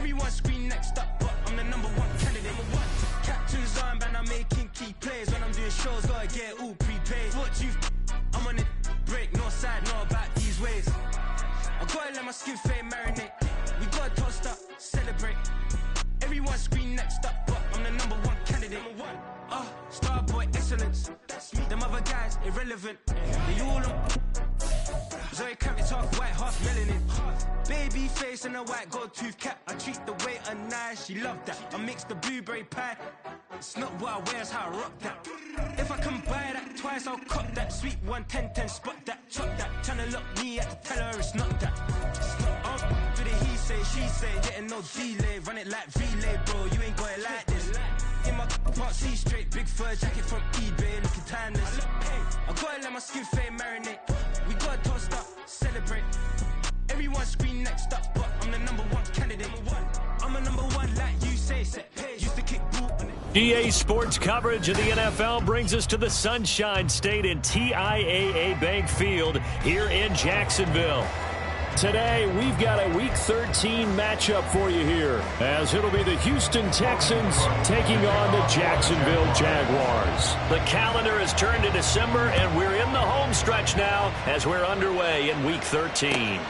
Everyone scream next up, but I'm the #1 candidate. Captain's armband, I'm making key plays. When I'm doing shows, gotta get all prepaid. What you I'm on it, break, no side, know about these ways. I gotta let my skin fade marinate. We gotta toast up, celebrate. Everyone scream next up, but I'm the #1 candidate. Starboy excellence. Them other guys irrelevant. They all on. Zoe Camp, it's half white, half melanin. Baby face and a white gold tooth cap. I treat the waiter nice, she loved that. I mix the blueberry pie. It's not what I wear, it's how I rock that. If I can buy that twice, I'll cop that. Sweet 110, spot that, chop that. Tryna lock me, I have to tell her it's not that. For the he say, she say, getting no delay. Run it like relay, bro, you ain't got it like this. In my part C straight, big fur jacket from eBay, looking timeless. I gotta let my skin fade marinate. We gotta toast up, celebrate. Everyone scream next up, but I'm the #1 candidate. I'm a #1 like you say, set page. Used to kick boot on it. EA Sports coverage of the NFL brings us to the Sunshine State in TIAA Bank Field here in Jacksonville. Today, we've got a Week 13 matchup for you here, as it'll be the Houston Texans taking on the Jacksonville Jaguars. The calendar has turned to December, and we're in the home stretch now as we're underway in Week 13.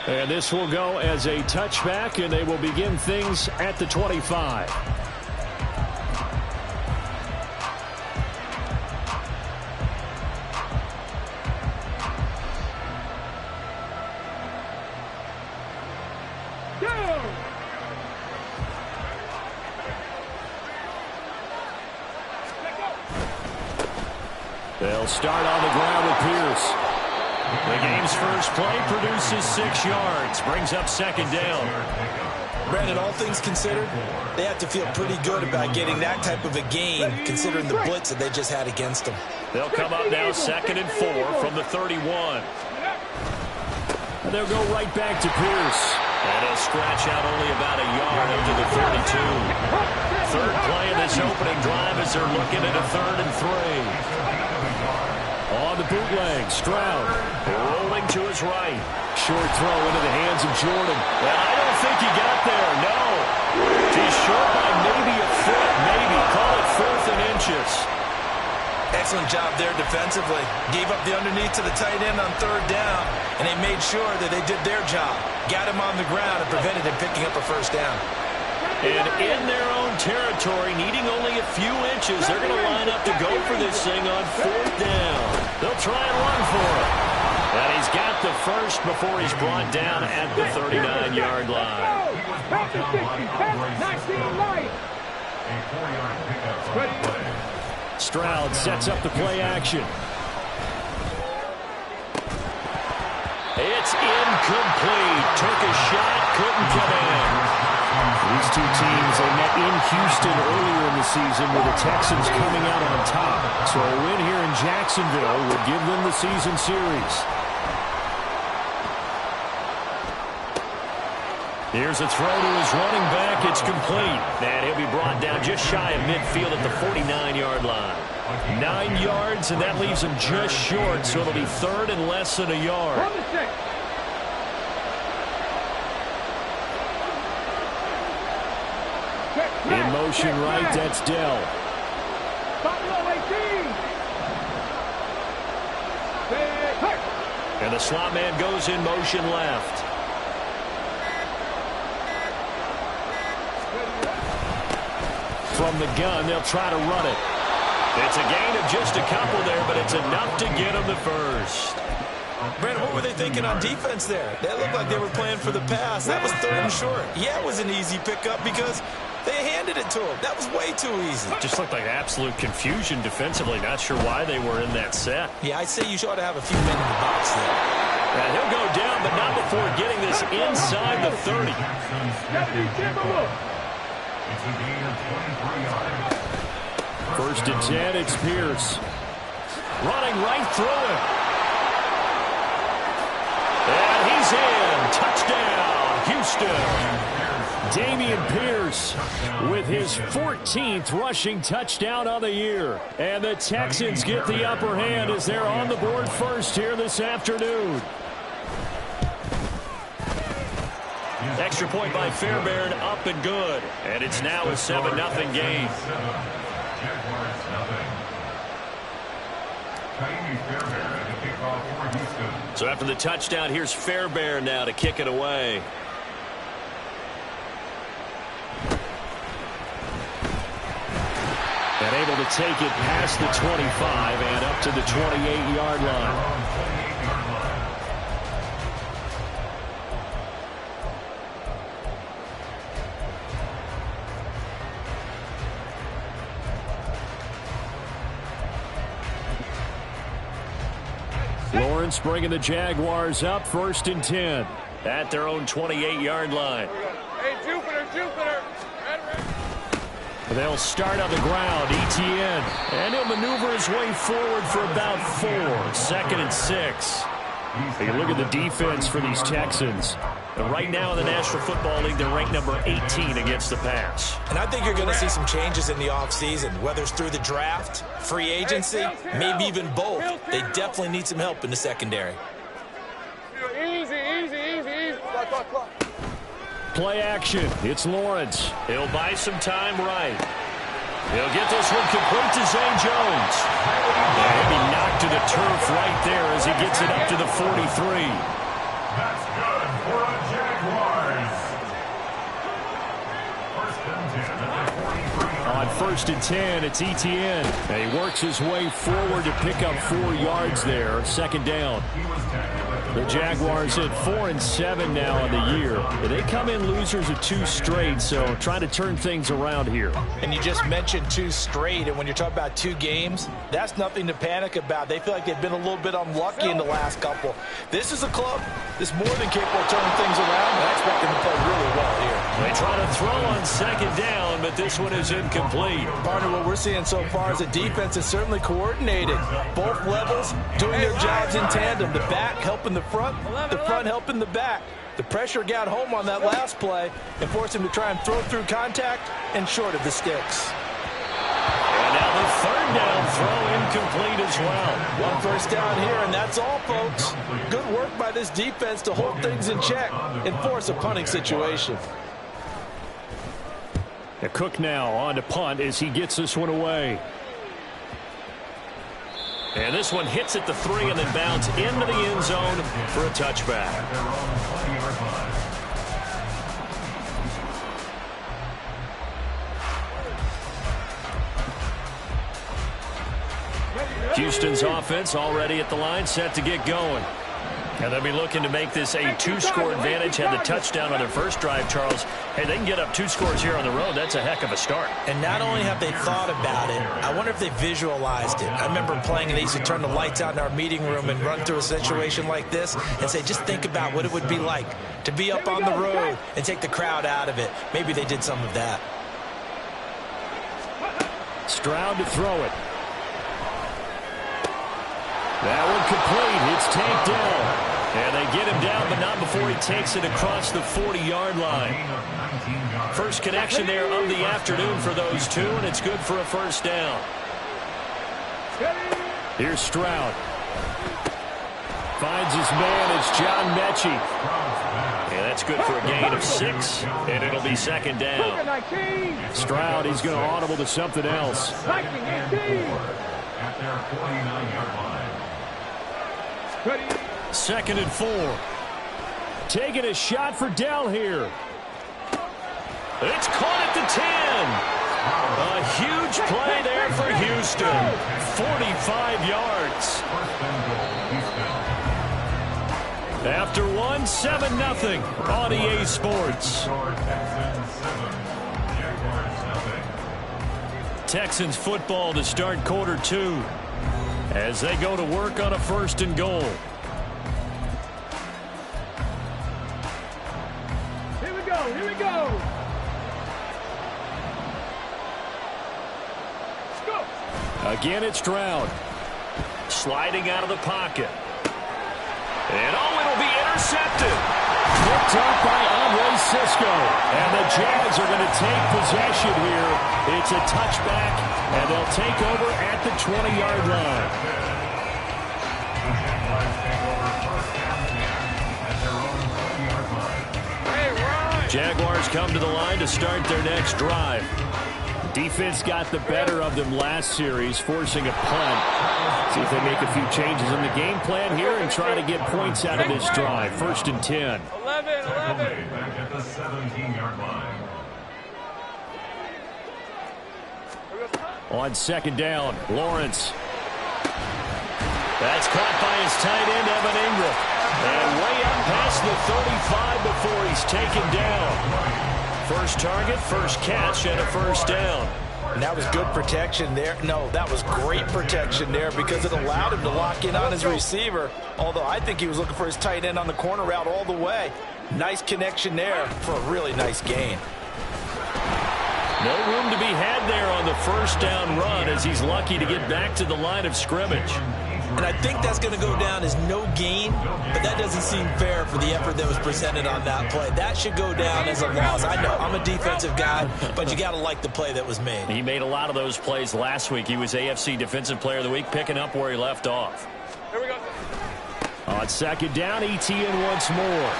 And this will go as a touchback, and they will begin things at the 25. They'll start on the ground with Pierce. The game's first play produces 6 yards, brings up second down. Brandon, all things considered, they have to feel pretty good about getting that type of a gain, considering the blitz that they just had against them. They'll come up now 2nd and 4 from the 31. And they'll go right back to Pierce. And he'll stretch out only about a yard up to the 32. Third play of this opening drive as they're looking at a 3rd and 3. On the bootleg, Stroud rolling to his right. Short throw into the hands of Jordan. Well, I don't think he got there, no. He's short by maybe a foot, maybe. Call it 4th and inches. Excellent job there defensively. Gave up the underneath to the tight end on 3rd down, and they made sure that they did their job. Got him on the ground and prevented him picking up a 1st down. And in their own territory, needing only a few inches, they're going to line up to go for this thing on 4th down. They'll try and run for it. And he's got the first before he's brought down at the 39-yard line. Stroud sets up the play action. It's incomplete. Took a shot, couldn't get in. These two teams, they met in Houston earlier in the season with the Texans coming out on top. So a win here in Jacksonville would give them the season series. Here's a throw to his running back. It's complete. And he'll be brought down just shy of midfield at the 49-yard line. 9 yards, and that leaves him just short, so it'll be 3rd and less than a yard. In motion right, that's Dell. And the slot man goes in motion left. From the gun, they'll try to run it. It's a gain of just a couple there, but it's enough to get them the first. Brandon, what were they thinking on defense there? That looked like they were playing for the pass. That was 3rd and short. Yeah, it was an easy pickup because they handed it to him. That was way too easy. Just looked like absolute confusion defensively. Not sure why they were in that set. Yeah, I'd say you ought to have a few men in the box there. And he'll go down, but not before getting this inside the 30. It's a gain of 23 yards. 1st and 10, it's Pierce. Running right through it. And he's in. Touchdown, Houston. Dameon Pierce with his 14th rushing touchdown on the year. And the Texans get the upper hand as they're on the board first here this afternoon. Extra point by Fairbairn, up and good. And it's now a 7-0 game. So after the touchdown, here's Fairbairn now to kick it away. And able to take it past the 25 and up to the 28-yard line. Lawrence bringing the Jaguars up, 1st and 10 at their own 28-yard line. Hey, Jupiter. They'll start on the ground. Etienne, and he'll maneuver his way forward for about 4. 2nd and 6. You look at the defense for these Texans. And right now in the National Football League, they're ranked number 18 against the pass. And I think you're going to see some changes in the offseason, whether it's through the draft, free agency, maybe even both. They definitely need some help in the secondary. Easy. Clock. Play action. It's Lawrence. He'll buy some time right. He'll get this one complete to Zane Jones. And he'll be knocked to the turf right there as he gets it up to the 43. That's good for a Jaguars. 1st and 10 at the 43. On 1st and 10, it's Etienne. And he works his way forward to pick up 4 yards there. 2nd down. The Jaguars at 4-7 now on the year. They come in losers of 2 straight, so trying to turn things around here. And you just mentioned 2 straight, and when you're talking about 2 games, that's nothing to panic about. They feel like they've been a little bit unlucky in the last couple. This is a club that's more than capable of turning things around, and I expect them to play really well here. They try to throw on 2nd down, but this one is incomplete. Partner, what we're seeing so far is the defense is certainly coordinated. Both levels doing their jobs in tandem. The back helping the front helping the back. The pressure got home on that last play and forced him to try and throw through contact and short of the sticks. And now the 3rd down throw incomplete as well. 1 first down here, and that's all, folks. Good work by this defense to hold things in check and force a punting situation. Cook now on to punt as he gets this one away. And this one hits at the 3 and then bounds into the end zone for a touchback. Houston's offense already at the line, set to get going. And they'll be looking to make this a 2-score advantage. Had the touchdown on their first drive, Charles. Hey, they can get up 2 scores here on the road. That's a heck of a start. And not only have they thought about it, I wonder if they visualized it. I remember playing, and they used to turn the lights out in our meeting room and run through a situation like this and say, just think about what it would be like to be up on the road and take the crowd out of it. Maybe they did some of that. Stroud to throw it. That one complete. It's tanked down. And they get him down, but not before he takes it across the 40-yard line. First connection there of the afternoon for those 2, and it's good for a 1st down. Here's Stroud. Finds his man. It's John Mechie. And that's good for a gain of 6, and it'll be 2nd down. Stroud, he's going to audible to something else. At their 49-yard line. 2nd and 4. Taking a shot for Dell here. It's caught at the 10. A huge play there for Houston. 45 yards. After 1, 7-0 on EA Sports. Texans football to start quarter 2 as they go to work on a 1st and goal. Here we go. Let's go. Again, it's Stroud. Sliding out of the pocket. And it'll be intercepted. Picked up by Andre Cisco. And the Jags are going to take possession here. It's a touchback, and they'll take over at the 20-yard line. Hey, we're Jaguars come to the line to start their next drive. Defense got the better of them last series, forcing a punt. See if they make a few changes in the game plan here and try to get points out of this drive. 1st and 10. 11. Back at the 17-yard line. On 2nd down, Lawrence. That's caught by his tight end, Evan Ingram. And way up past the 35 before he's taken down. First target, first catch, and a 1st down. And that was good protection there. No, that was great protection there because it allowed him to lock in on his receiver. Although I think he was looking for his tight end on the corner route all the way. Nice connection there for a really nice gain. No room to be had there on the 1st down run as he's lucky to get back to the line of scrimmage. And I think that's going to go down as no gain, but that doesn't seem fair for the effort that was presented on that play. That should go down as a loss. I know I'm a defensive guy, but you got to like the play that was made. He made a lot of those plays last week. He was AFC Defensive Player of the Week, picking up where he left off. Here we go. On 2nd down, Etienne once more.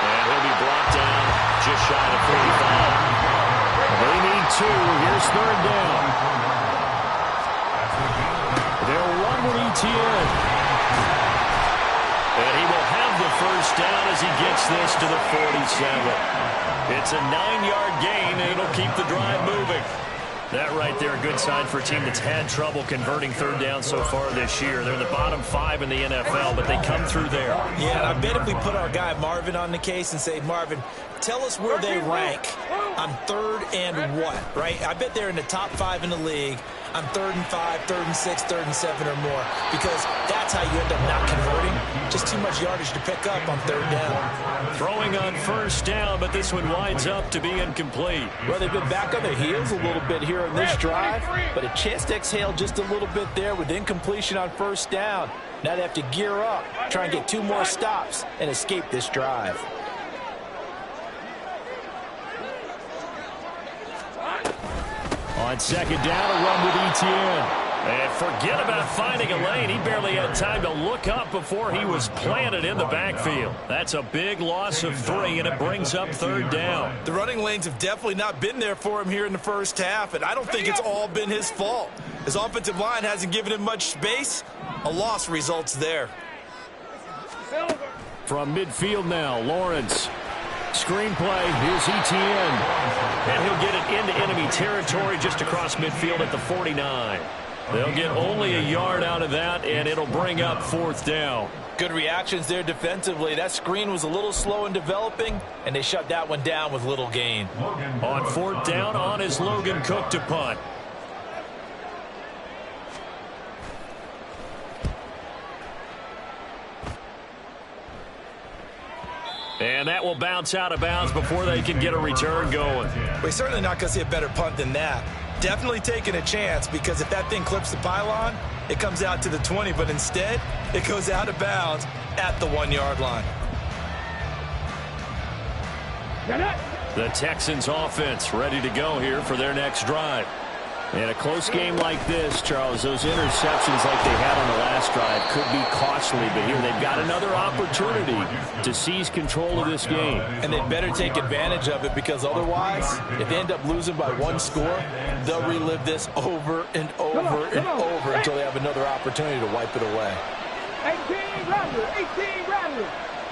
And he'll be brought down just shy of 45. They need 2. Here's 3rd down. They'll run with Etienne. And he will have the 1st down as he gets this to the 47. It's a 9-yard gain, and it'll keep the drive moving. That right there, a good sign for a team that's had trouble converting 3rd down so far this year. They're in the bottom 5 in the NFL, but they come through there. Yeah, and I bet if we put our guy Marvin on the case and say, Marvin, tell us where they rank on 3rd and what, right? I bet they're in the top 5 in the league on 3rd and 5, 3rd and 6, 3rd and 7 or more, because that's how you end up not converting. Just too much yardage to pick up on 3rd down. Throwing on 1st down, but this one winds up to be incomplete. Well, they've been back on their heels a little bit here in this drive, but a chance to exhale just a little bit there with incompletion on 1st down. Now they have to gear up, try and get 2 more stops and escape this drive. On 2nd down, a run with Etienne. And forget about finding a lane. He barely had time to look up before he was planted in the backfield. That's a big loss of 3, and it brings up 3rd down. The running lanes have definitely not been there for him here in the 1st half, and I don't think it's all been his fault. His offensive line hasn't given him much space. A loss results there. From midfield now, Lawrence. Screen play, here's Etienne. And he'll get it into enemy territory just across midfield at the 49. They'll get only a yard out of that, and it'll bring up 4th down. Good reactions there defensively. That screen was a little slow in developing, and they shut that one down with little gain. On 4th down, on is Logan Cook to punt. And that will bounce out of bounds before they can get a return going. We're certainly not going to see a better punt than that. Definitely taking a chance, because if that thing clips the pylon, it comes out to the 20, but instead it goes out of bounds at the 1-yard line. The Texans offense ready to go here for their next drive. In a close game like this, Charles, those interceptions like they had on the last drive could be costly, but here they've got another opportunity to seize control of this game. And they'd better take advantage of it, because otherwise, if they end up losing by 1 score, they'll relive this over and over and over until they have another opportunity to wipe it away. 18 Rattler,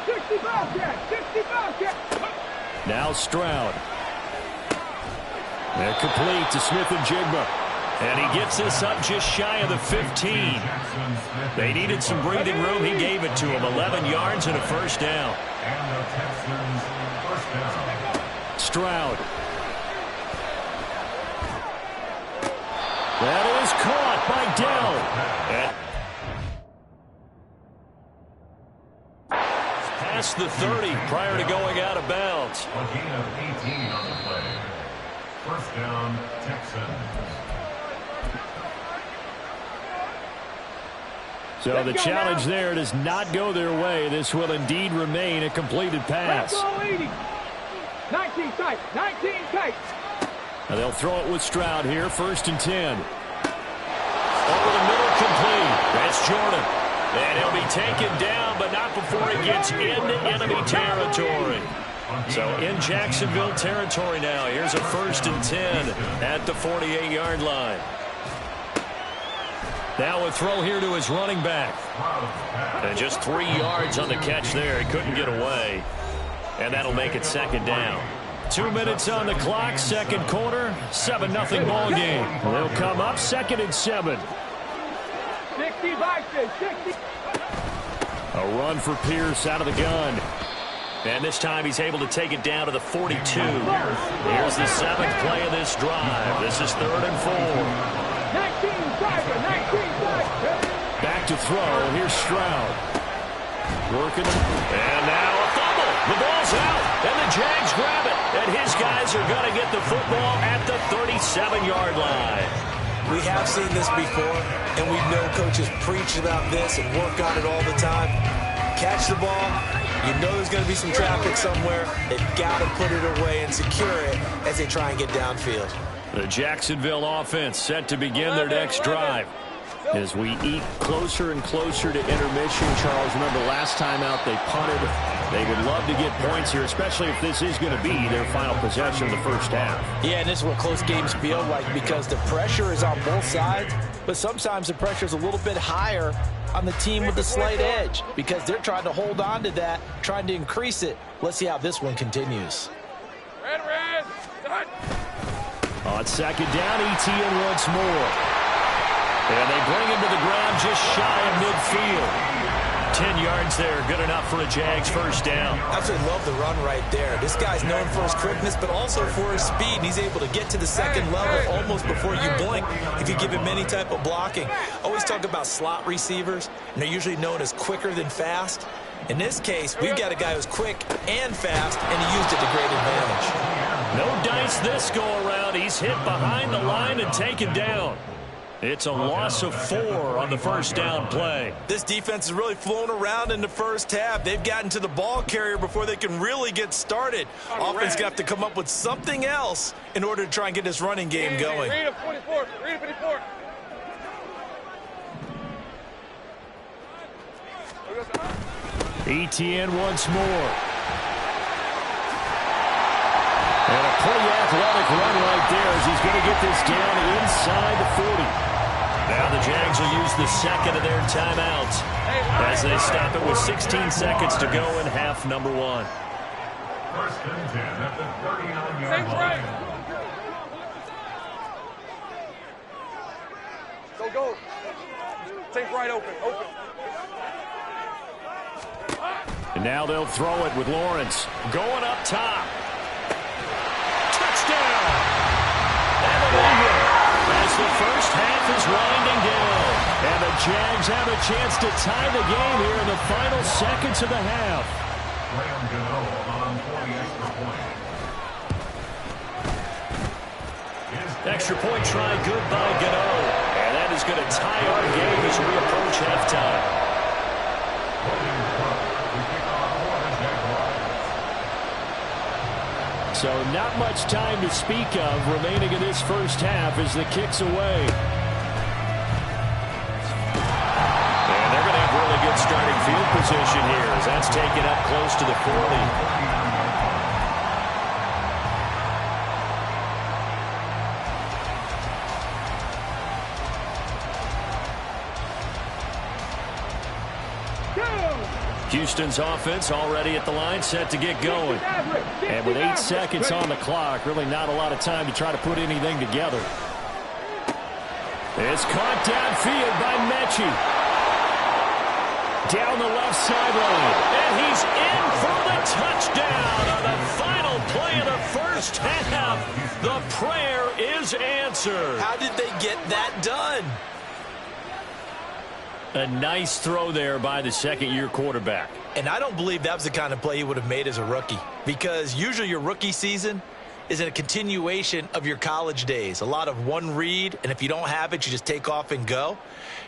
65 catch. Now Stroud. And complete to Smith and Jigba. And he gets this up just shy of the 15. They needed some breathing room. He gave it to him. 11 yards and a 1st down. Stroud. That is caught by Dell. Past the 30 prior to going out of bounds. A gain of 18 on the play. 1st down, Texans. So the challenge there does not go their way. This will indeed remain a completed pass. 19 tight. Now they'll throw it with Stroud here, 1st and 10. Over the middle, complete. That's Jordan. And he'll be taken down, but not before he gets into enemy territory. So in Jacksonville territory now. Here's a 1st and 10 at the 48-yard line. Now a throw here to his running back. And just 3 yards on the catch there. He couldn't get away. And that'll make it 2nd down. 2 minutes on the clock, 2nd quarter, 7-0 ball game. They'll come up 2nd and 7. 60 boxes, 60. A run for Pierce out of the gun. And this time he's able to take it down to the 42. Here's the 7th play of this drive. This is 3rd and 4. 19 Back to throw. Here's Stroud. Working. And now a fumble. The ball's out. And the Jags grab it. And his guys are going to get the football at the 37-yard line. We have seen this before, and we know coaches preach about this and work on it all the time. Catch the ball. You know there's going to be some traffic somewhere. They've got to put it away and secure it as they try and get downfield. The Jacksonville offense set to begin their next drive. As we eat closer and closer to intermission, Charles, remember last time out they punted. They would love to get points here, especially if this is going to be their final possession of the first half. Yeah, and this is what close games feel like because the pressure is on both sides, but sometimes the pressure is a little bit higher on the team with the slight edge because they're trying to hold on to that, trying to increase it. Let's see how this one continues. Red. On 2nd down, ETN once more. And they bring him to the ground just shy of midfield. 10 yards there, good enough for a Jags first down. Absolutely love the run right there. This guy's known for his quickness, but also for his speed. And he's able to get to the 2nd level almost before you blink if you give him any type of blocking. Always talk about slot receivers, and they're usually known as quicker than fast. In this case, we've got a guy who's quick and fast, and he used it to great advantage. No dice this go-around. He's hit behind the line and taken down. It's a loss of 4 on the first down play. This defense is really flown around in the first half. They've gotten to the ball carrier before they can really get started. Offense going to have to come up with something else in order to try and get this running game going. Read 24. Read 24. ETN once more. And a pretty athletic run right there as he's going to get this down inside the 40. Now the Jags will use the 2nd of their timeouts as they stop it with 16 seconds to go in half number 1. 1st and 10 at the 39-yard line. Go. Take right open. And now they'll throw it with Lawrence going up top. Touchdown! And an over as the first half is winding down. And the Jags have a chance to tie the game here in the final seconds of the half. On 40 extra point. Extra point try good by Gano. And that is going to tie our game as we approach halftime. So not much time to speak of remaining in this first half as the kick's away. And they're going to have really good starting field position here as that's taken up close to the 40. Houston's offense already at the line, set to get going. And with 8 seconds on the clock, really not a lot of time to try to put anything together. It's caught downfield by Mechie. Down the left sideline. And he's in for the touchdown on the final play of the first half. The prayer is answered. How did they get that done? A nice throw there by the second-year quarterback. And I don't believe that was the kind of play he would have made as a rookie, because usually your rookie season is a continuation of your college days. A lot of one read, and if you don't have it, you just take off and go.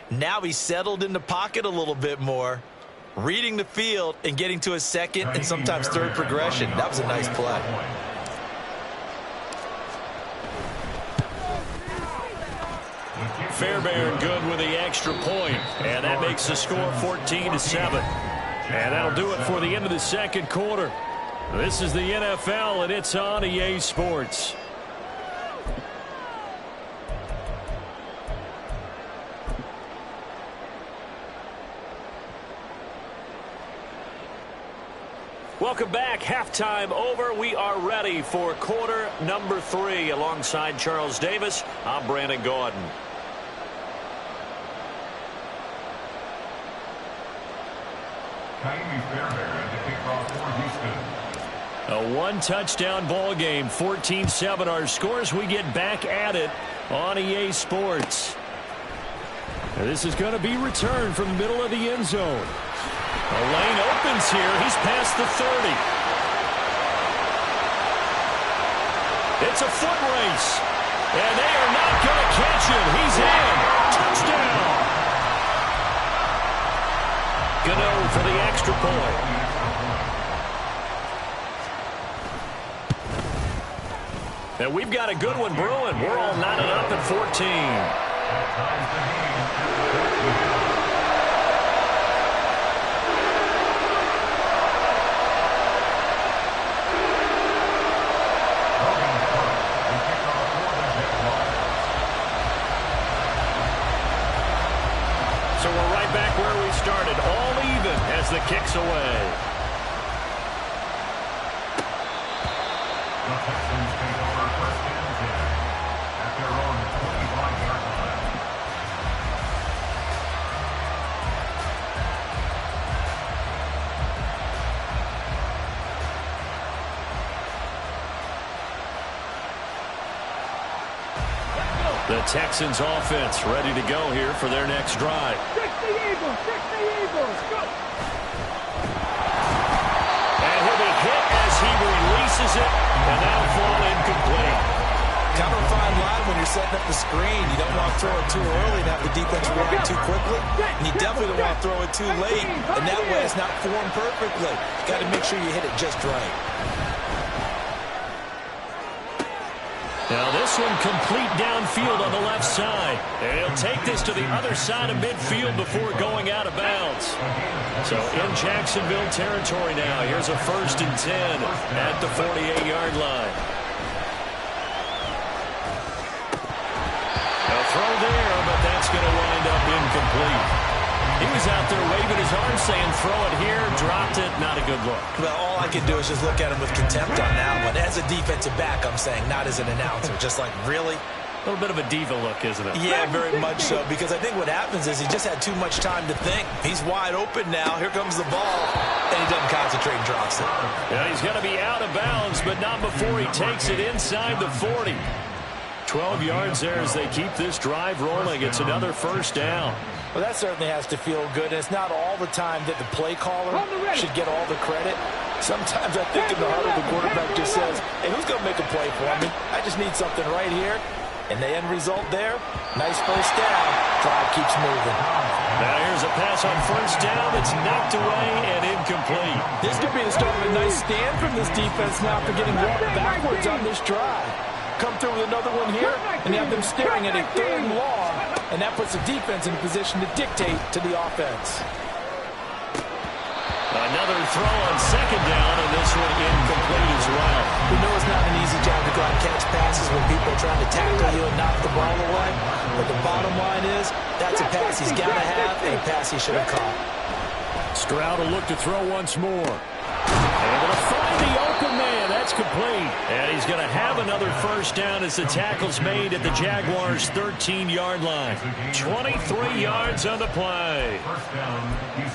Now he's settled in the pocket a little bit more, reading the field and getting to his second and sometimes third progression. That was a nice play. Fairbairn good with the extra point, and that makes the score 14-7. And that'll do it for the end of the second quarter. This is the NFL, and it's on EA Sports. Welcome back. Halftime over. We are ready for quarter number 3. Alongside Charles Davis, I'm Brandon Gordon. A one-touchdown ball game, 14-7 our scores. We get back at it on EA Sports. And this is going to be returned from the middle of the end zone. A lane opens here. He's past the 30. It's a foot race. And they are not going to catch him. He's in. Touchdown. Gano for the extra point. And we've got a good one brewing. We're all knotted up at 14. So we're right back where we started, all even as the kick's away. The Texans take over first and 10 at their own 25-yard line. The Texans offense ready to go here for their next drive. Check the Eagles! Check the Eagles! Go! And he'll be hit as he releases it, and that'll fall incomplete. Kind of a fine line when you're setting up the screen. You don't want to throw it too early and have the defense react too quickly. And you definitely don't want to throw it too late. And that way it's not formed perfectly. Got to make sure you hit it just right. Now this one complete downfield on the left side. And he'll take this to the other side of midfield before going out of bounds. So in Jacksonville territory now. Here's a 1st and 10 at the 48-yard line. A throw there, but that's going to wind up incomplete. He was out there waving his arm saying throw it here, dropped it, not a good look. Well, all I can do is just look at him with contempt on that one. As a defensive back, I'm saying, not as an announcer. Just like, really? A little bit of a diva look, isn't it? Yeah, very much so, because I think what happens is he just had too much time to think. He's wide open now. Here comes the ball, and he doesn't concentrate and drops it. Yeah, he's going to be out of bounds, but not before he takes it inside the 40. 12 yards there as they keep this drive rolling. It's another 1st down. Well, that certainly has to feel good. And it's not all the time that the play caller should get all the credit. Sometimes I think in the huddle, the quarterback just says, hey, who's going to make a play for me? I just need something right here. And the end result there, nice 1st down. Drive keeps moving. Now here's a pass on 1st down. It's knocked away and incomplete. This could be the start of a nice stand from this defense now for getting walked backwards on this drive. Come through with another one here, and have them staring at a 3rd and long, and that puts the defense in a position to dictate to the offense. Another throw on 2nd down, and this one incomplete as well. We know it's not an easy job to go out and catch passes when people are trying to tackle you and knock the ball away, but the bottom line is that's a pass he's got to have and a pass he should have caught. Stroud will look to throw once more. Able to find the open man. That's complete. And he's going to have another 1st down as the tackle's made at the Jaguars' 13-yard line. 23 yards on the play.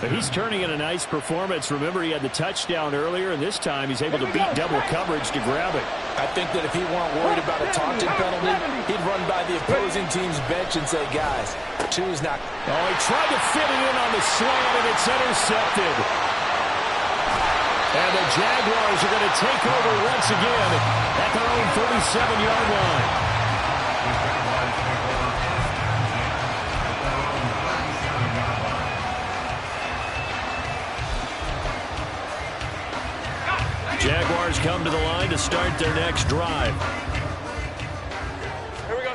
But he's turning in a nice performance. Remember, he had the touchdown earlier, and this time he's able to beat double coverage to grab it. I think that if he weren't worried about a taunting penalty, he'd run by the opposing team's bench and say, guys, 2's not. Oh, he tried to fit it in on the slant, and it's intercepted. And the Jaguars are going to take over once again at their own 37-yard line. Jaguars come to the line to start their next drive. Here we go.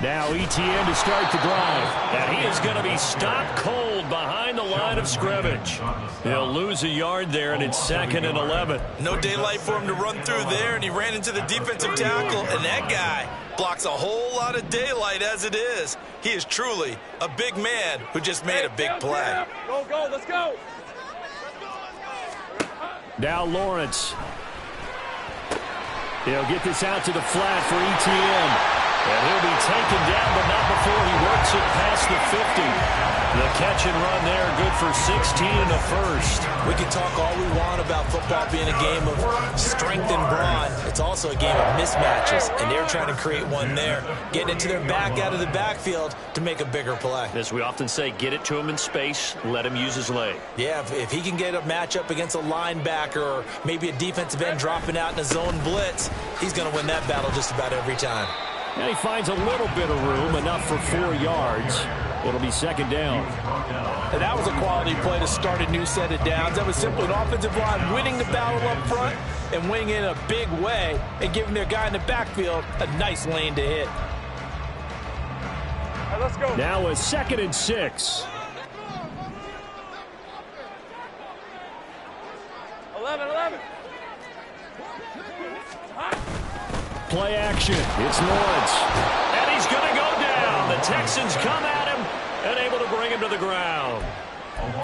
Now ETN to start the drive. And he is going to be stopped cold behind the line of scrimmage. He'll lose a yard there, and it's 2nd and 11. No daylight for him to run through there, and he ran into the defensive tackle, and that guy blocks a whole lot of daylight as it is. He is truly a big man who just made a big play. Go, let's go. Now Lawrence. He'll get this out to the flat for ETN. And he'll be taken down, but not before he works it past the 50. The catch and run there, good for 16 and a first. We can talk all we want about football being a game of strength and brawn. It's also a game of mismatches, and they're trying to create one there, getting it to their back out of the backfield to make a bigger play. As we often say, get it to him in space, let him use his leg. Yeah, if he can get a matchup against a linebacker or maybe a defensive end dropping out in a zone blitz, he's going to win that battle just about every time. And he finds a little bit of room, enough for 4 yards. It'll be 2nd down. And that was a quality play to start a new set of downs. That was simply an offensive line winning the battle up front and winning in a big way and giving their guy in the backfield a nice lane to hit. Right, let's go. Now a 2nd and 6. 11. Play action. It's Lawrence. And he's going to go down. The Texans come at him and able to bring him to the ground.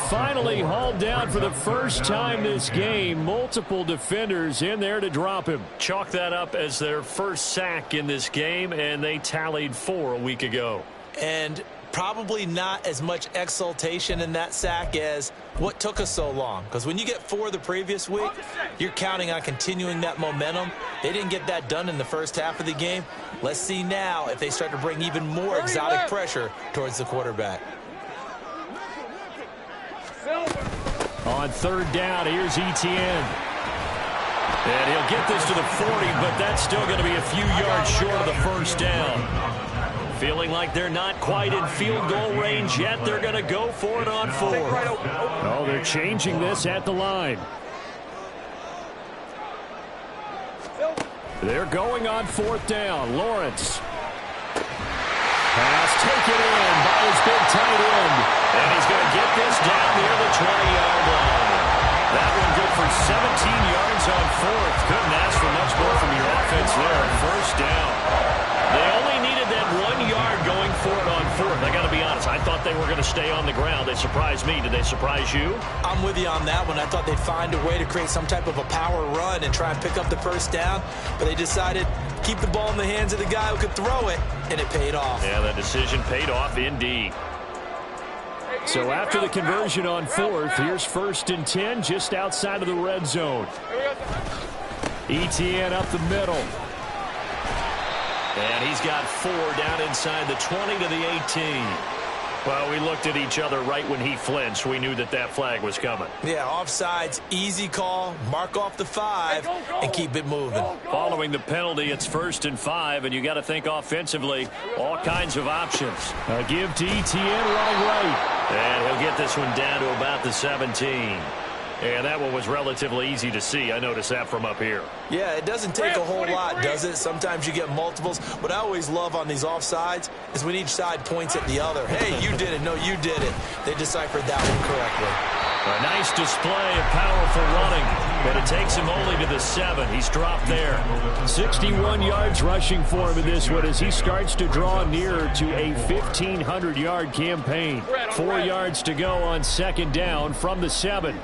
Finally hauled down for the first time this game. Multiple defenders in there to drop him. Chalk that up as their first sack in this game, and they tallied 4 a week ago. And probably not as much exultation in that sack as what took us so long. Because when you get 4 the previous week, you're counting on continuing that momentum. They didn't get that done in the first half of the game. Let's see now if they start to bring even more exotic pressure towards the quarterback. On 3rd down, here's ETN. And he'll get this to the 40, but that's still going to be a few yards short of the first down. Feeling like they're not quite in field goal range yet. They're going to go for it on 4. Oh, they're changing this at the line. They're going on 4th down. Lawrence. Pass taken in by his big tight end. And he's going to get this down near the 20-yard line. That one good for 17 yards on 4th. Couldn't ask for much more from your offense there. 1st down. They only needed that 1 yard going for it on 4th. I got to be honest, I thought they were going to stay on the ground. They surprised me. Did they surprise you? I'm with you on that one. I thought they'd find a way to create some type of a power run and try and pick up the 1st down, but they decided to keep the ball in the hands of the guy who could throw it, and it paid off. Yeah, that decision paid off indeed. So after the conversion on 4th, here's 1st and 10 just outside of the red zone. ETN up the middle. And he's got 4 down inside the 20 to the 18. Well, we looked at each other right when he flinched. We knew that that flag was coming. Yeah, offsides, easy call, mark off the 5, and keep it moving. Following the penalty, it's 1st and 5, and you got to think offensively, all kinds of options. A give to ETN right. And he'll get this one down to about the 17. And that one was relatively easy to see. I noticed that from up here. Yeah, it doesn't take a whole lot, does it? Sometimes you get multiples. What I always love on these offsides is when each side points at the other. Hey, you did it. No, you did it. They deciphered that one correctly. A nice display of powerful running, but it takes him only to the 7. He's dropped there. 61 yards rushing for him in this one as he starts to draw nearer to a 1,500-yard campaign. 4 yards to go on 2nd down from the 7.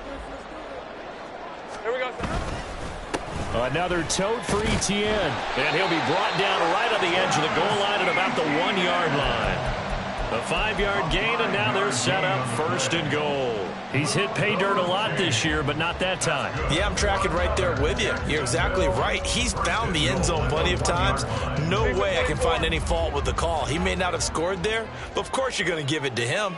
Another tote for ETN. And he'll be brought down right on the edge of the goal line at about the 1-yard line. A 5-yard gain, and now they're set up 1st and goal. He's hit pay dirt a lot this year, but not that time. Yeah, I'm tracking right there with you. You're exactly right. He's found the end zone plenty of times. No way I can find any fault with the call. He may not have scored there, but of course you're going to give it to him.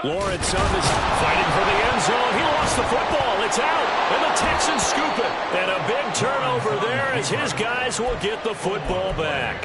Lawrence on this, fighting for the end zone. He lost the football. It's out, and the Texans scoop it. And a big turnover there as his guys will get the football back.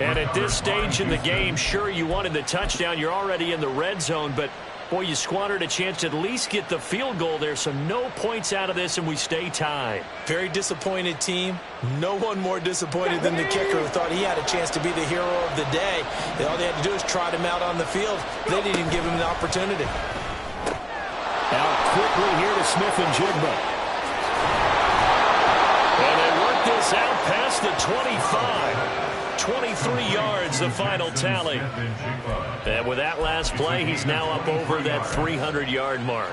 And at this stage in the game, sure, you wanted the touchdown. You're already in the red zone, but Boy, you squandered a chance to at least get the field goal there, so no points out of this, and we stay tied. Very disappointed team. No one more disappointed than the kicker, who thought he had a chance to be the hero of the day. All they had to do is trot him out on the field. They didn't even give him the opportunity. Out quickly here to Smith-Njigba. And they work this out past the 25. 23 yards, the final tally. And with that last play, he's now up over that 300-yard mark.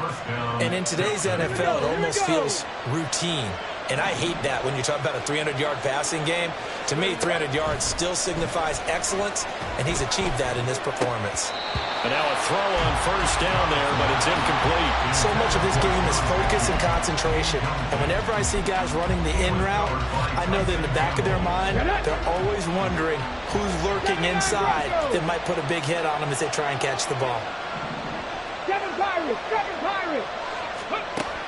And in today's NFL, it almost feels routine. And I hate that when you talk about a 300-yard passing game. To me, 300 yards still signifies excellence, and he's achieved that in this performance. And now a throw on first down there, but it's incomplete. So much of this game is focus and concentration. And whenever I see guys running the in route, I know that in the back of their mind, they're always wondering who's lurking inside that might put a big hit on them as they try and catch the ball.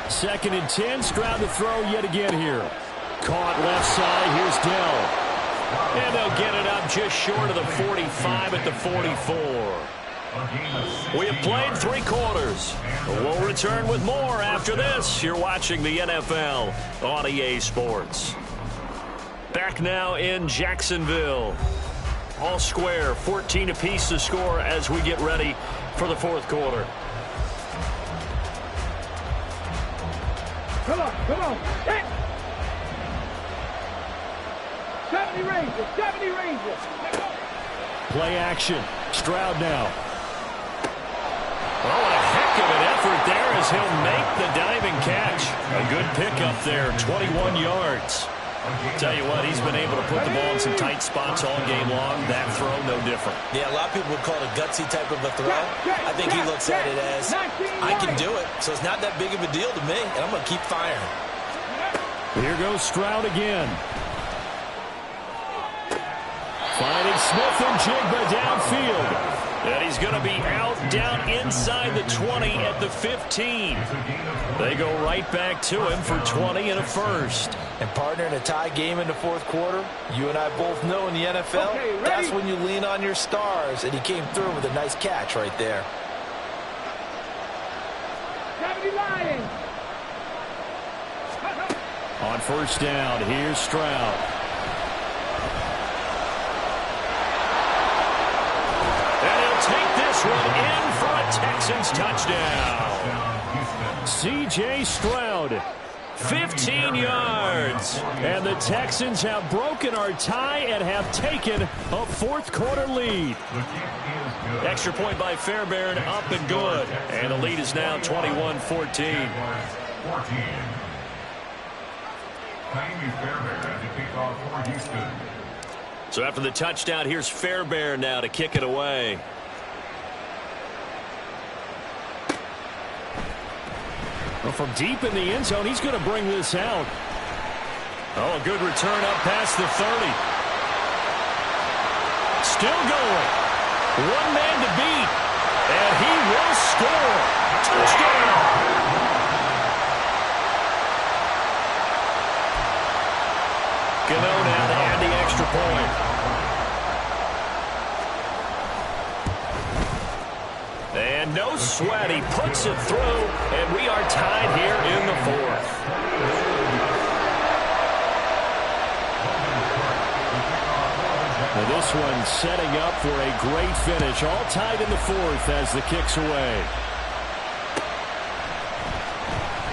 2nd and 10, Stroud to throw yet again here. Caught left side, here's Dell. And they'll get it up just short of the 45 at the 44. We have played 3 quarters. We'll return with more after this. You're watching the NFL on EA Sports. Back now in Jacksonville. All square, 14 apiece to score as we get ready for the 4th quarter. Come on. Hit. 70 Rangers. Play action. Stroud now. Oh, a heck of an effort there as he'll make the diving catch. A good pickup there, 21 yards. Tell you what, he's been able to put the ball in some tight spots all game long. That throw, no different. Yeah, a lot of people would call it a gutsy type of a throw. I think he looks at it as, I can do it, so it's not that big of a deal to me, and I'm going to keep firing. Here goes Stroud again. Finding Smith-Njigba downfield. And he's going to be out down inside the 20 at the 15. They go right back to him for 20 and a first. And partner, in a tie game in the 4th quarter, you and I both know in the NFL, that's when you lean on your stars. And he came through with a nice catch right there. On first down, here's Stroud. And he'll take this one in for a Texans touchdown. C.J. Stroud, 15 yards. And the Texans have broken our tie and have taken a 4th quarter lead. Extra point by Fairbairn, up and good. And the lead is now 21-14. So after the touchdown, here's Fairbairn now to kick it away. Well, from deep in the end zone, he's going to bring this out. Oh, a good return up past the 30. Still going. One man to beat. And he will score. Touchdown. Gano now to add the extra point. And no sweat. He puts it through, and we are tied here in the 4th. Now this one setting up for a great finish. All tied in the 4th as the kick's away.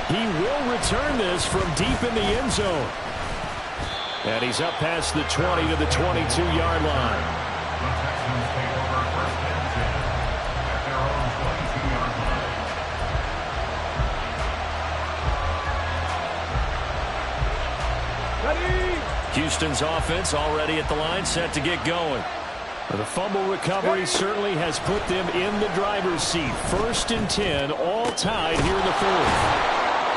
He will return this from deep in the end zone. And he's up past the 20 to the 22-yard line. Houston's offense already at the line, set to get going. The fumble recovery certainly has put them in the driver's seat. 1st and 10, all tied here in the 4th.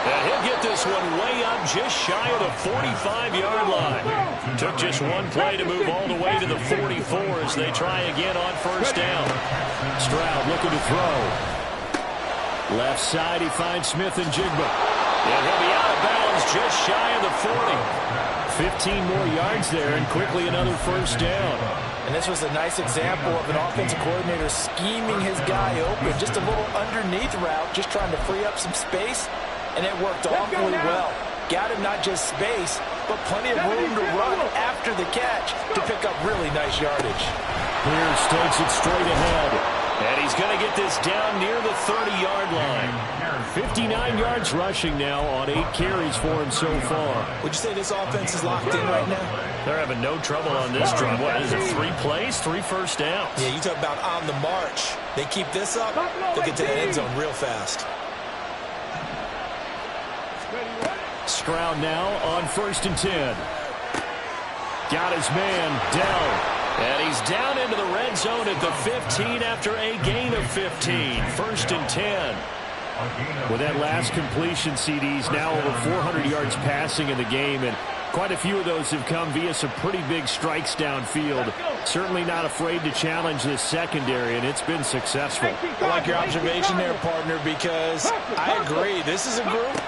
And he'll get this one way up just shy of the 45-yard line. Took just one play to move all the way to the 44 as they try again on first down. Stroud looking to throw. Left side, he finds Smith-Njigba. And he'll be out of bounds just shy of the 40. 15 more yards there and quickly another first down. And this was a nice example of an offensive coordinator scheming his guy open. Just a little underneath route, just trying to free up some space, and it worked awfully well. Got him not just space, but plenty of room to run after the catch to pick up really nice yardage. Pierce takes it straight ahead, and he's going to get this down near the 30-yard line. 59 yards rushing now on 8 carries for him so far. Would you say this offense is locked in right now? They're having no trouble on this drive. What is it, 3 plays, 3 first downs? Yeah, you talk about on the march. They keep this up, they'll get to the end zone real fast. Stroud now on 1st and 10. Got his man, Dell. And he's down into the red zone at the 15 after a gain of 15. 1st and 10. With that last completion, CD's now over 400 yards passing in the game, and quite a few of those have come via some pretty big strikes downfield. Certainly not afraid to challenge this secondary, and it's been successful. I like your observation there, partner, because I agree. This is a group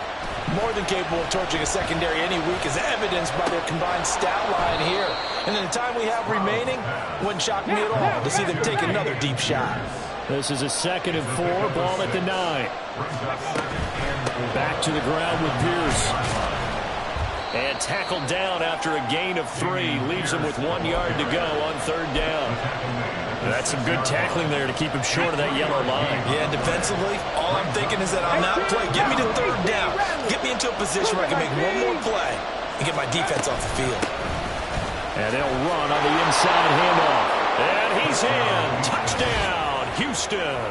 more than capable of torching a secondary any week, as evidenced by their combined stat line here. And in the time we have remaining, wouldn't shock me at all to see them take another deep shot. This is a 2nd and 4, ball at the 9. Back to the ground with Pierce. And tackled down after a gain of 3. Leaves him with 1 yard to go on 3rd down. That's some good tackling there to keep him short of that yellow line. Yeah, defensively, all I'm thinking is that on that play, get me to 3rd down. Get me into a position where I can make one more play and get my defense off the field. And they'll run on the inside handoff. And he's in. Touchdown, Houston.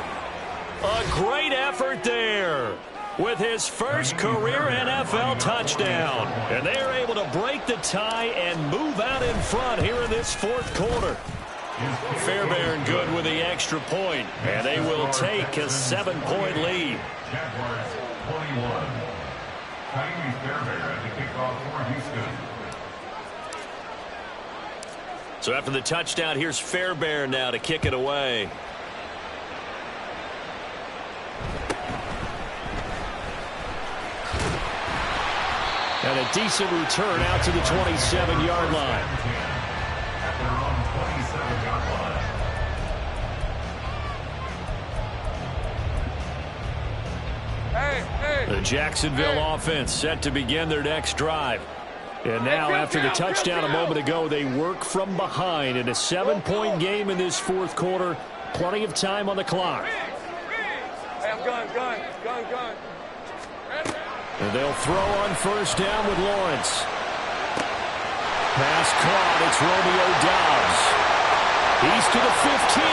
A great effort there with his first career NFL touchdown. And they are able to break the tie and move out in front here in this 4th quarter. Fairbairn good with the extra point, and they will take a 7-point lead. Jaguars 21. Tyree Fairbairn to kick off for Houston. So after the touchdown, here's Fairbairn now to kick it away. And a decent return out to the 27-yard line. At their own 27-yard line. The Jacksonville offense set to begin their next drive. And now, after the touchdown a moment ago, they work from behind in a 7-point game in this 4th quarter. Plenty of time on the clock. Hey, I'm gun. And they'll throw on 1st down with Lawrence. Pass caught. It's Romeo Doubs. He's to the 15.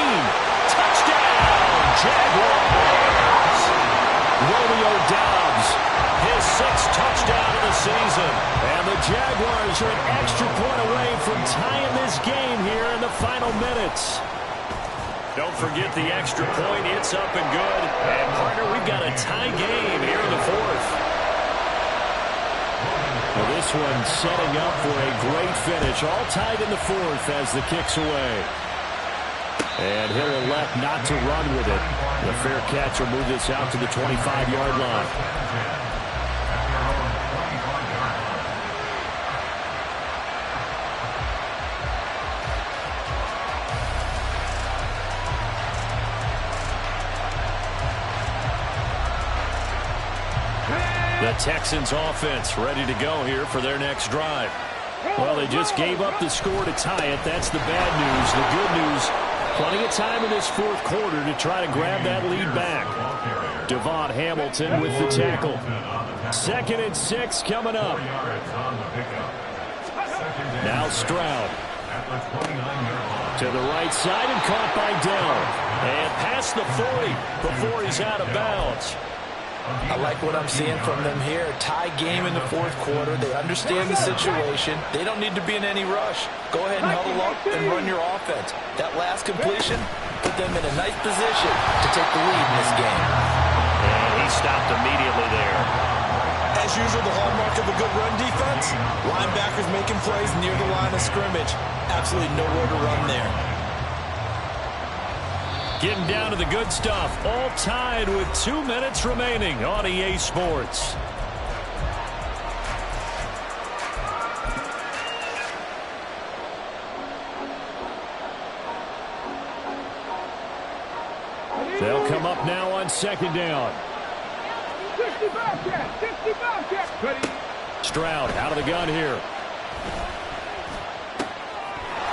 Touchdown, Jaguars. Romeo Doubs, his 6th touchdown of the season. And the Jaguars are an extra point away from tying this game here in the final minutes. Don't forget the extra point. It's up and good. And, partner, we've got a tie game here in the 4th. Well, this one setting up for a great finish. All tied in the 4th as the kick's away. And he'll elect not to run with it. The fair catch will move this out to the 25-yard line. The Texans offense ready to go here for their next drive. Well, they just gave up the score to tie it. That's the bad news. The good news, plenty of time in this 4th quarter to try to grab that lead back. Devon Hamilton with the tackle. 2nd and 6 coming up. Now Stroud. To the right side and caught by Dell. And past the 40 before he's out of bounds. I like what I'm seeing from them here. Tie game in the 4th quarter. They understand the situation. They don't need to be in any rush. Go ahead and huddle up and run your offense. That last completion put them in a nice position to take the lead in this game. And he stopped immediately there. As usual, the hallmark of a good run defense, linebackers making plays near the line of scrimmage. Absolutely nowhere to run there. Getting down to the good stuff. All tied with 2 minutes remaining on EA Sports. up now on second down. 60 Bobcat! 60 Bobcat! Ready? Stroud out of the gun here.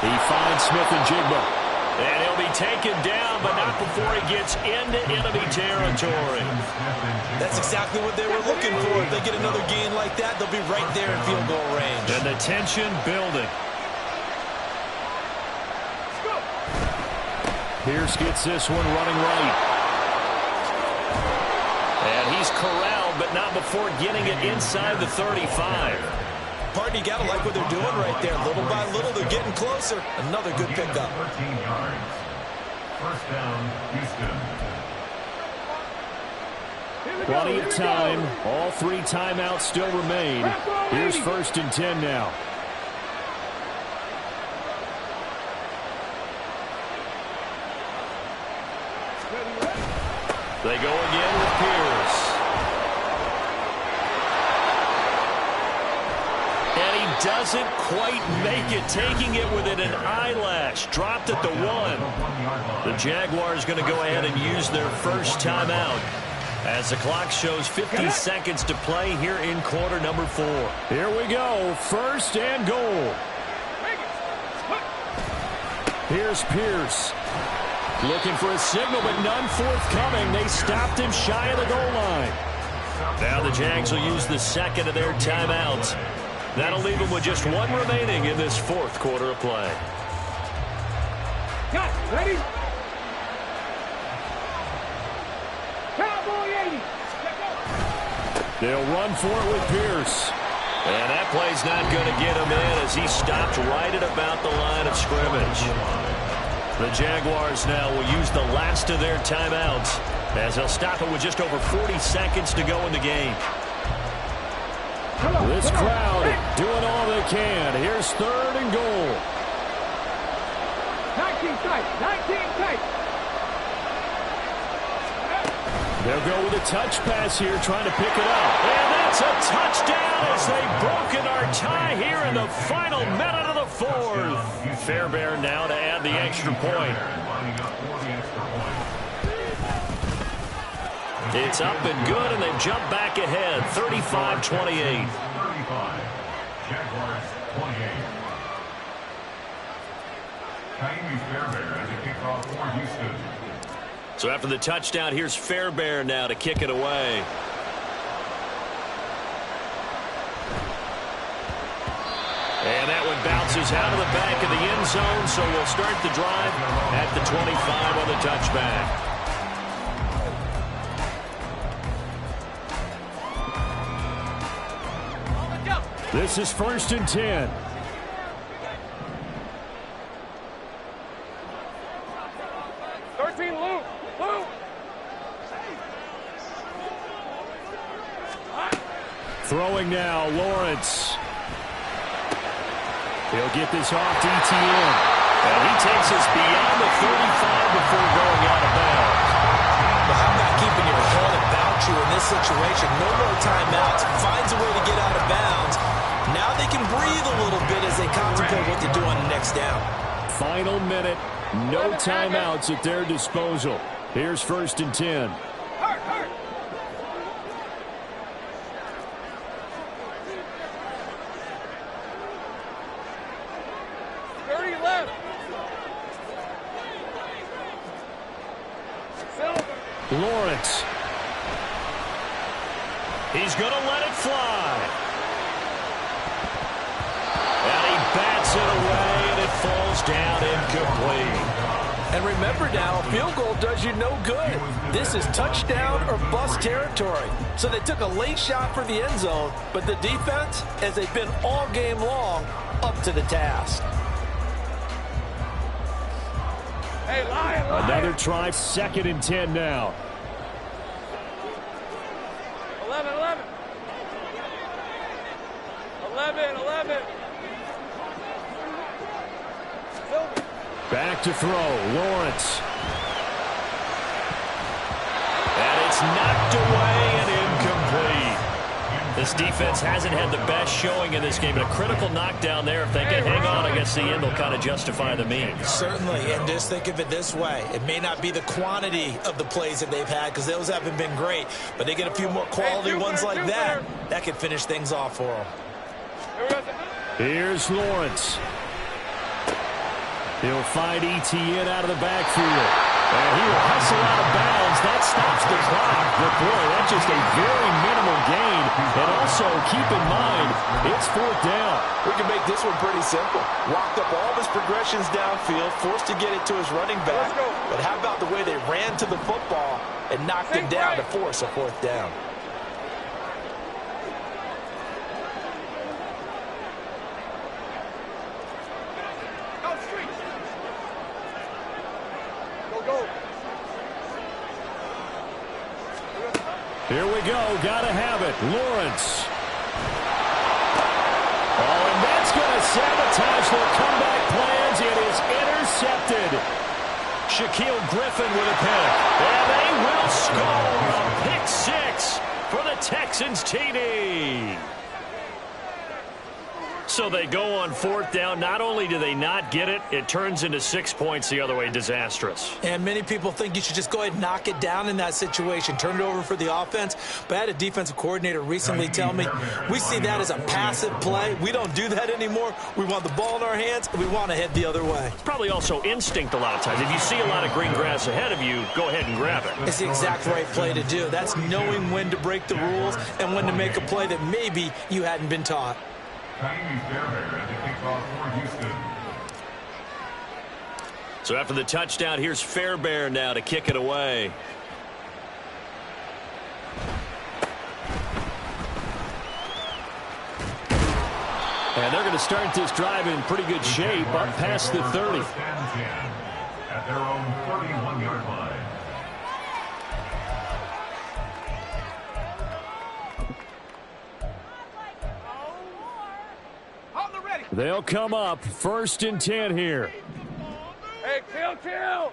He finds Smith-Njigba. And he'll be taken down, but not before he gets into enemy territory. That's exactly what they were looking for. If they get another gain like that, they'll be right there in field goal range. And the tension building. Pierce gets this one running right. And he's corralled, but not before getting it inside the 35. Partner, you got to like what they're doing right there. Little by little, they're getting closer. Another good pickup. 13 yards. First down, Houston. Plenty of time. All 3 timeouts still remain. Here's 1st and 10 now. They go again with Pierce. And he doesn't quite make it, taking it within an eyelash. Dropped at the 1. The Jaguars going to go ahead and use their first timeout as the clock shows 50 seconds to play here in quarter number 4. Here we go. 1st and goal. Here's Pierce. Looking for a signal, but none forthcoming. They stopped him shy of the goal line. Now the Jags will use the second of their timeouts. That'll leave them with just 1 remaining in this 4th quarter of play. Got ready? Cowboy 80. They'll run for it with Pierce. And that play's not going to get him in as he stopped right at about the line of scrimmage. The Jaguars now will use the last of their timeouts as they'll stop it with just over 40 seconds to go in the game. This crowd doing all they can. Here's 3rd and goal. 19 tight. 19 tight. They'll go with a touch pass here, trying to pick it up. And that's a touchdown as they've broken our tie here in the final minute of the 4th. Fairbairn now to add the extra point. It's up and good, and they've jumped back ahead, 35-28. 35, Jaguars 28. Taimi Fairbairn as a kickoff for Houston. So after the touchdown, here's Fairbairn now to kick it away. And that one bounces out of the back of the end zone, so we'll start the drive at the 25 on the touchback. This is 1st and 10. Throwing now, Lawrence. He'll get this off DTN. And he takes us beyond the 35 before going out of bounds. Well, how about keeping your head about you in this situation? No more timeouts. Finds a way to get out of bounds. Now they can breathe a little bit as they contemplate what to do on the next down. Final minute. No timeouts at their disposal. Here's 1st and 10. Lawrence. He's going to let it fly. And he bats it away, and it falls down incomplete. And remember now, a field goal does you no good. This is touchdown or bust territory. So they took a late shot for the end zone, but the defense, as they've been all game long, up to the task. Hey, Lion. Another try, 2nd and 10 now. 11. Back to throw, Lawrence. And it's knocked away and incomplete. This defense hasn't had the best showing in this game, but a critical knockdown there. If they can hang on, I guess the end will kind of justify the means. Certainly, and just think of it this way. It may not be the quantity of the plays that they've had because those haven't been great, but they get a few more quality ones like that. That could finish things off for them. Here's Lawrence. He'll find Etienne out of the backfield. And he will hustle out of bounds. That stops the clock. But, boy, that's just a very minimal gain. And also, keep in mind, it's 4th down. We can make this one pretty simple. Walked up all of his progressions downfield, forced to get it to his running back. But how about the way they ran to the football and knocked him down to force a 4th down? Here we go. Got to have it. Lawrence. Oh, and that's going to sabotage their comeback plans. It is intercepted. Shaquille Griffin with a pick. And they will score a pick 6 for the Texans TD. So they go on 4th down. Not only do they not get it, it turns into 6 points the other way. Disastrous. And many people think you should just go ahead and knock it down in that situation. Turn it over for the offense. But I had a defensive coordinator recently tell me, we see that as a passive play. We don't do that anymore. We want the ball in our hands, and we want to head the other way. It's probably also instinct a lot of times. If you see a lot of green grass ahead of you, go ahead and grab it. It's the exact right play to do. That's knowing when to break the rules and when to make a play that maybe you hadn't been taught. So after the touchdown, here's Fairbairn now to kick it away. And they're going to start this drive in pretty good shape up past the 30. At their own 31-yard line. They'll come up 1st and 10 here. Hey, kill.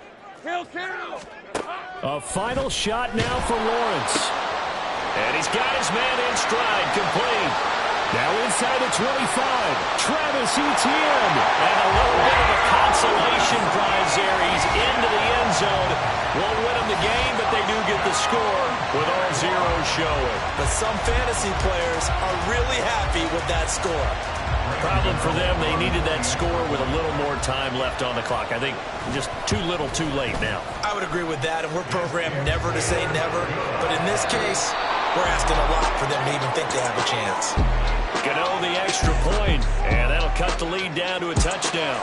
A final shot now for Lawrence. And he's got his man in stride, complete. Now inside the 25, Travis Etienne. And a little bit of a consolation prize there. He's into the end zone. Won't win him the game, but they do get the score with all zeros showing. But some fantasy players are really happy with that score. Problem for them, they needed that score with a little more time left on the clock. I think just too little too late now. I would agree with that, and we're programmed never to say never. But in this case, we're asking a lot for them to even think they have a chance. Gano the extra point, and that'll cut the lead down to a touchdown.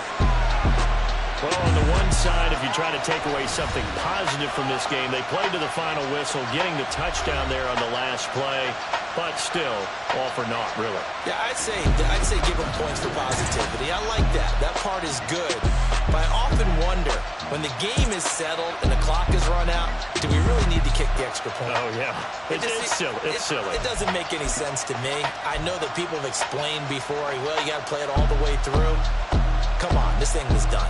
Well, on the one side, if you try to take away something positive from this game, they played to the final whistle, getting the touchdown there on the last play, but still, all for naught, really. Yeah, I'd say give them points for positivity. I like that. That part is good. But I often wonder, when the game is settled and the clock is run out, do we really need to kick the extra point? Oh, yeah. It's silly. It's silly. It doesn't make any sense to me. I know that people have explained before, well, you got to play it all the way through. Come on, this thing was done.